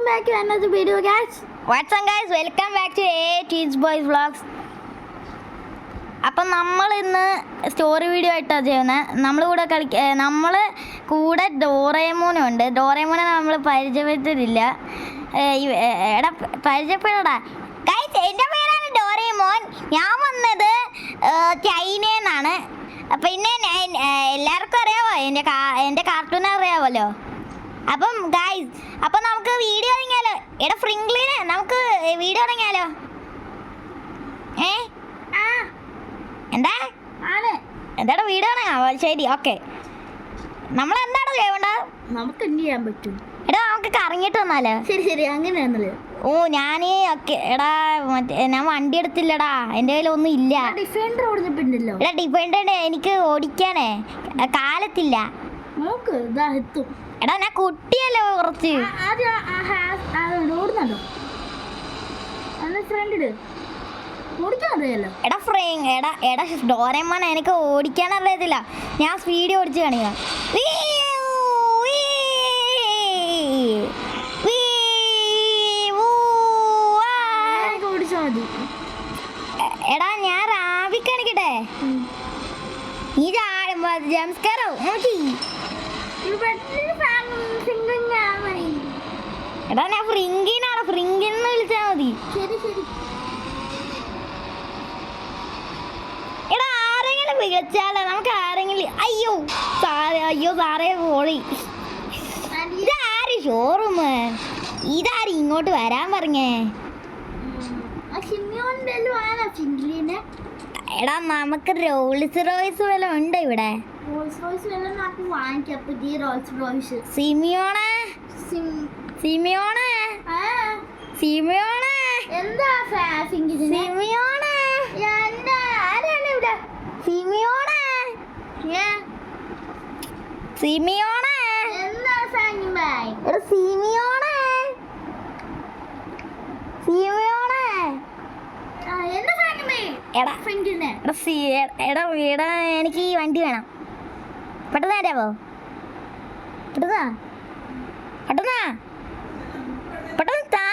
back to another video, guys. What's up, guys? Welcome back to Teens Boys Vlogs. അപ്പം നമ്മൾ ഇന്ന് story video ആയിട്ടാണ് ചെയ്യുന്നത്. നമ്മൾ കൂടെ ഡോറേമോനുണ്ട്. ഡോറേമോനെ നമ്മൾ പരിചയപ്പെട്ടിട്ടില്ല. എടാ പരിചയപ്പെടടാ ഗൈസ്. എൻ്റെ പേരാണ് ഡോറേമോൻ. ഞാൻ വന്നത് ചൈനയിൽ നിന്നാണ്. പിന്നെ എല്ലാവർക്കും അറിയാമോ, എൻ്റെ കാർട്ടൂൺ അറിയാമല്ലോ. അപ്പം ഗൈസ്, അപ്പം നമുക്ക് വീഡിയോ തുടങ്ങിയാലോ? എടാ ഫ്രിങ്ക്ലിന് നമുക്ക് വീഡിയോ തുടങ്ങിയാലോ? എന്താ എന്താടാ വീഡിയോ തുടങ്ങാം? ശരി, ഓക്കെ. നമ്മൾ എന്താണ് ചെയ്യേണ്ടത്? നമുക്ക് എന്ത് ചെയ്യാൻ പറ്റും? എടാ നമുക്ക് കറങ്ങിയിട്ട് വന്നാലോ? ശരി അങ്ങനെയാണല്ലോ. ഓ ഞാൻ ഓക്കെ. എടാ ഞാൻ വണ്ടി എടുത്തില്ലടാ, എൻ്റെ കയ്യിൽ ഒന്നും ഇല്ല. ഡിഫൻഡർ ഓടിച്ചിട്ടുണ്ടല്ലോ. എടാ ഡിഫൻഡർ എനിക്ക് ഓടിക്കാനേ കാലത്തില്ല. നോക്ക് ഇതാ എത്തും. എടാ ഞാൻ കുട്ടിയല്ലോ കുറച്ച്. ഓടുന്നുണ്ടോ? ഫ്രണ്ടിട് ഓടിക്കാൻ അറിയാലോ. എടാ ഡോറേമോൻ എനിക്ക് ഓടിക്കാൻ അറിയത്തില്ല. ഞാൻ സ്പീഡ് ഓടിച്ച് കാണിക്കാം. ഓടിച്ചാൽ മതി. എടാ ഞാൻ റാവി കാണിക്കട്ടെ. നീ ജംസ്കാരോ നോക്കി. എടാ ഞാൻ ഫ്രിങ്കിനാണ്, ഫ്രിങ്കിന്ന് വിളിച്ചാൽ മതി. ശരി. എടാ ആരെങ്കിലും വിളിച്ചാലോ? നമുക്ക് ആരെങ്കിലും. അയ്യോ സാറേ പോളി. ഇതാര് ഷോറൂം? ഇതാര് ഇങ്ങോട്ട് വരാൻ പറഞ്ഞേ? എടാ നമുക്ക് റോൾസ് റോയ്സ് വല്ലതും ഉണ്ട് ഇവിടെ? സിമിയോണേ എന്താ എടാ എനിക്ക് ഈ വണ്ടി വേണം. പെട്ടെന്ന് തരാമോ? പെട്ടെന്ന് താ.